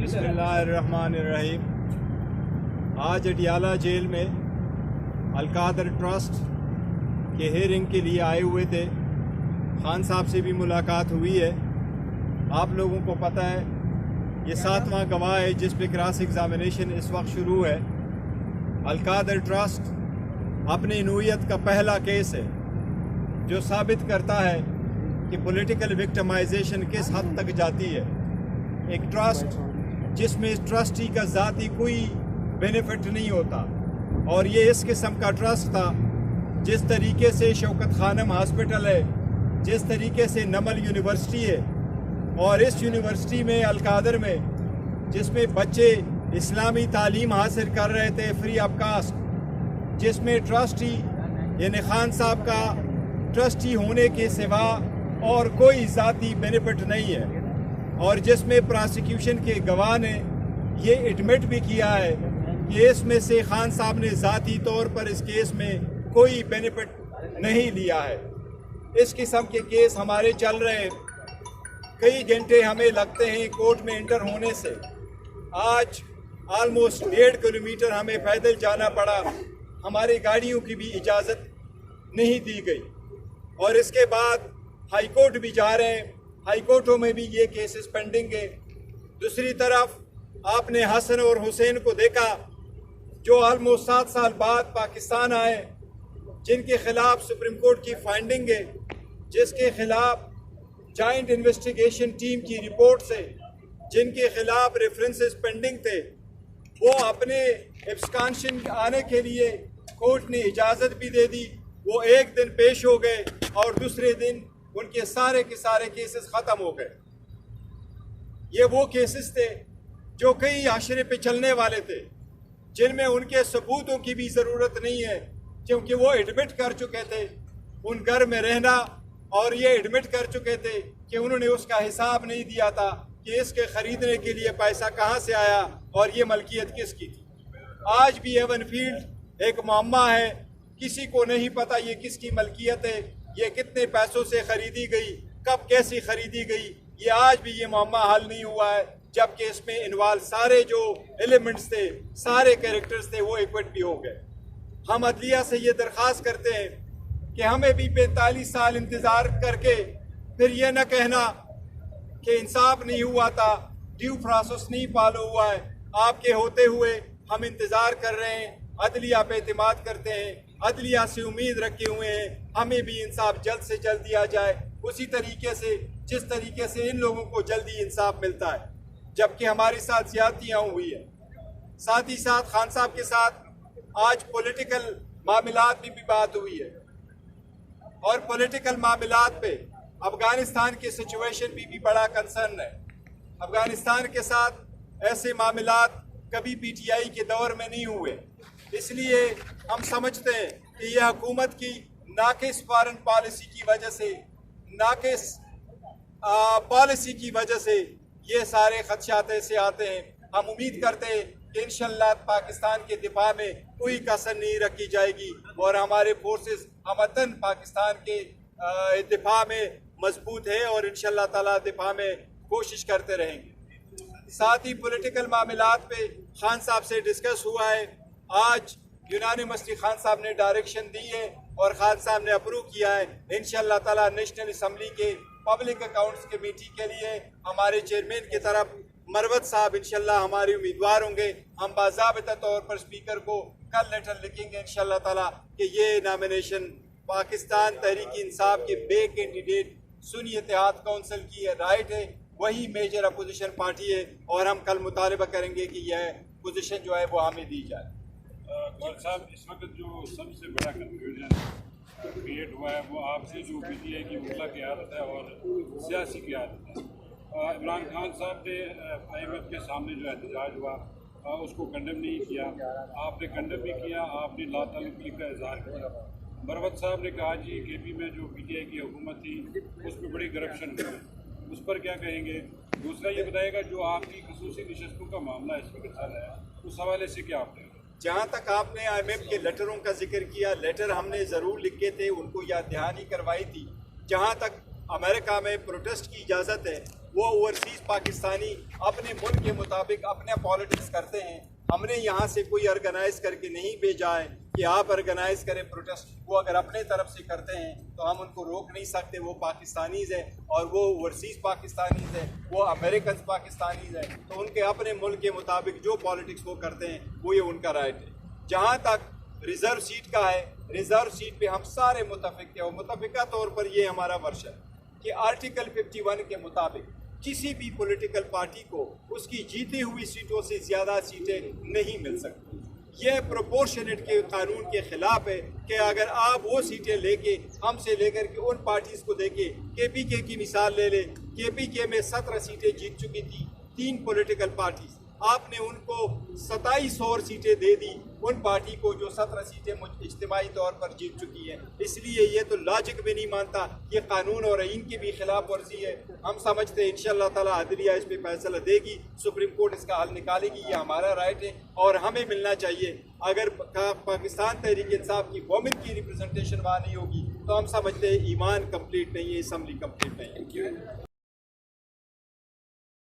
बिस्मिल्लाहिर्रहमानिर्रहीम। आज अडियाला जेल में अलकादर ट्रस्ट के हेयरिंग के लिए आए हुए थे। खान साहब से भी मुलाकात हुई है। आप लोगों को पता है ये 7वां गवाह है जिस पे क्रॉस एग्जामिनेशन इस वक्त शुरू है। अलकादर ट्रस्ट अपनी नूयत का पहला केस है जो साबित करता है कि पॉलिटिकल विक्टिमाइजेशन किस हद तक जाती है। एक ट्रस्ट जिसमें इस ट्रस्टी का ज़ाती कोई बेनिफिट नहीं होता, और ये इस किस्म का ट्रस्ट था। जिस तरीके से शौकत खानम हॉस्पिटल है, जिस तरीके से नमल यूनिवर्सिटी है, और इस यूनिवर्सिटी में अलकादर में जिसमें बच्चे इस्लामी तालीम हासिल कर रहे थे फ्री ऑफ कास्ट, जिसमें ट्रस्टी यानी खान साहब का ट्रस्टी होने के सिवा और कोई ज़ाती बेनिफिट नहीं है, और जिसमें प्रोसिक्यूशन के गवाह ने ये एडमिट भी किया है कि इसमें से खान साहब ने ज़ाती तौर पर इस केस में कोई बेनिफिट नहीं लिया है। इस किस्म के केस हमारे चल रहे हैं, कई घंटे हमें लगते हैं कोर्ट में इंटर होने से। आज ऑलमोस्ट 1.5 किलोमीटर हमें पैदल जाना पड़ा, हमारी गाड़ियों की भी इजाज़त नहीं दी गई, और इसके बाद हाई कोर्ट भी जा रहे हैं। हाई कोर्टों में भी ये केसेस पेंडिंग है। दूसरी तरफ आपने हसन और हुसैन को देखा जो ऑलमोस्ट 7 साल बाद पाकिस्तान आए, जिनके खिलाफ सुप्रीम कोर्ट की फाइंडिंग है, जिसके खिलाफ जॉइंट इन्वेस्टिगेशन टीम की रिपोर्ट से जिनके खिलाफ रेफरेंसेस पेंडिंग थे, वो अपने एब्सकॉन्शन आने के लिए कोर्ट ने इजाज़त भी दे दी। वो एक दिन पेश हो गए और दूसरे दिन उनके सारे के सारे केसेस ख़त्म हो गए। ये वो केसेस थे जो कई आशरे पे चलने वाले थे, जिनमें उनके सबूतों की भी ज़रूरत नहीं है, क्योंकि वो एडमिट कर चुके थे उन घर में रहना, और ये एडमिट कर चुके थे कि उन्होंने उसका हिसाब नहीं दिया था कि इसके ख़रीदने के लिए पैसा कहाँ से आया और ये मलकियत किसकी थी। आज भी एवन फील्ड एक मामला है, किसी को नहीं पता ये किसकी मलकियत है, ये कितने पैसों से ख़रीदी गई, कब कैसी ख़रीदी गई, ये आज भी ये मामला हल नहीं हुआ है। जबकि इसमें इन्वॉल्व सारे जो एलिमेंट्स थे, सारे कैरेक्टर्स थे, वो एक्विट भी हो गए। हम अदलिया से ये दरख्वास्त करते हैं कि हमें भी 45 साल इंतज़ार करके फिर ये न कहना कि इंसाफ नहीं हुआ था, ड्यू प्रोसेस नहीं फॉलो हुआ है। आपके होते हुए हम इंतज़ार कर रहे हैं, अदलिया पे एतमाद करते हैं, अदलिया से उम्मीद रखे हुए हैं, हमें भी इंसाफ जल्द से जल्द दिया जाए, उसी तरीके से जिस तरीके से इन लोगों को जल्दी इंसाफ मिलता है। जबकि हमारे साथ ज़्यादतियाँ हुई है। साथ ही साथ खान साहब के साथ आज पॉलिटिकल मामलात में भी बात हुई है, और पॉलिटिकल मामलात पे अफगानिस्तान की सिचुएशन भी बड़ा कंसर्न है। अफगानिस्तान के साथ ऐसे मामलात कभी पीटीआई के दौर में नहीं हुए, इसलिए हम समझते हैं कि यह हुकूमत की नाकिस फॉरेन पॉलिसी की वजह से, नाकिस पॉलिसी की वजह से ये सारे खदशात ऐसे आते हैं। हम उम्मीद करते हैं कि इंशाअल्लाह पाकिस्तान के दिफा में कोई कसर नहीं रखी जाएगी, और हमारे फोर्सेस हमतन पाकिस्तान के दिफा में मजबूत है, और इंशाअल्लाह ताला दिफा में कोशिश करते रहेंगे। साथ ही पॉलिटिकल मामलात पे खान साहब से डिस्कस हुआ है। आज यूनानिमसली खान साहब ने डायरेक्शन दी है और खान साहब ने अप्रूव किया है। इंशाअल्लाह ताला नेशनल असम्बली के पब्लिक अकाउंट्स कमेटी के लिए हमारे चेयरमैन की तरफ मरवत साहब इंशाअल्लाह हमारे उम्मीदवार होंगे। हम बाज़ाबिता तौर पर स्पीकर को कल लेटर लिखेंगे इंशाअल्लाह ताला कि ये नॉमिनेशन पाकिस्तान तहरीक इंसाफ के बे कैंडिडेट सुन्नी इत्तेहाद काउंसिल की राइट है, वही मेजर अपोजिशन पार्टी है, और हम कल मुतालबा करेंगे कि यह पोजीशन जो है वो हमें दी जाए। गौर साहब, इस वक्त जो सबसे बड़ा कन्फ्यूजन क्रिएट हुआ है वो आपसे जो पीटीआई की मुतला क़यादत है और सियासी क़यादत है। इमरान खान साहब ने IMF के सामने जो एहतजाज हुआ उसको कंडेम नहीं किया, आपने कंडेम नहीं किया, आपने लाताल्लुकी का इजहार किया। मरवत साहब ने कहा जी KP में जो पीटीआई की हुकूमत थी उसमें बड़ी करप्शन हुई, उस पर क्या कहेंगे? दूसरा ये बताएगा जो आपकी खसूसी नशस्तों का मामला इस वक्त चल रहा है उस हवाले से क्या आप? जहाँ तक आपने IMF के लेटरों का जिक्र किया, लेटर हमने ज़रूर लिखे थे, उनको याद दहानी करवाई थी। जहाँ तक अमेरिका में प्रोटेस्ट की इजाज़त है वो ओवरसीज़ पाकिस्तानी अपने मुल्क के मुताबिक अपने पॉलिटिक्स करते हैं। हमने यहाँ से कोई ऑर्गेनाइज करके नहीं भेजा है कि आप ऑर्गेनाइज करें प्रोटेस्ट। वो अगर अपने तरफ से करते हैं तो हम उनको रोक नहीं सकते। वो पाकिस्तानीज़ है और वो ओवरसीज़ पाकिस्तानीज़ है, वो अमेरिकन पाकिस्तानीज़ है, तो उनके अपने मुल्क के मुताबिक जो पॉलिटिक्स वो करते हैं वो ये उनका राइट है। जहाँ तक रिज़र्व सीट का है, रिज़र्व सीट पे हम सारे मुतफ़िक़ हैं और मुतफ़िक़ा तौर पर ये हमारा वर्ष है कि आर्टिकल 51 के मुताबिक किसी भी पॉलिटिकल पार्टी को उसकी जीती हुई सीटों से ज़्यादा सीटें नहीं मिल सकती। यह प्रोपोर्शनेट के कानून के ख़िलाफ़ है कि अगर आप वो सीटें लेके हमसे लेकर के उन पार्टीज़ को देके KPK की मिसाल ले लें, KPK में 17 सीटें जीत चुकी थी 3 पॉलिटिकल पार्टीज़, आपने उनको 27 और सीटें दे दी उन पार्टी को जो 17 सीटें इज्तिमाई तौर पर जीत चुकी हैं। इसलिए ये तो लॉजिक भी नहीं मानता, ये कानून और आइन की भी खिलाफ वर्जी है। हम समझते हैं इंशाअल्लाह ताला अदलिया इस पे फैसला देगी, सुप्रीम कोर्ट इसका हल निकालेगी, ये हमारा राइट है और हमें मिलना चाहिए। अगर पाकिस्तान तहरीक इंसाफ की वोमेन की रिप्रेजेंटेशन वहाँ नहीं होगी तो हम समझते हैं ईमान कंप्लीट नहीं है, असम्बली कंप्लीट नहीं है।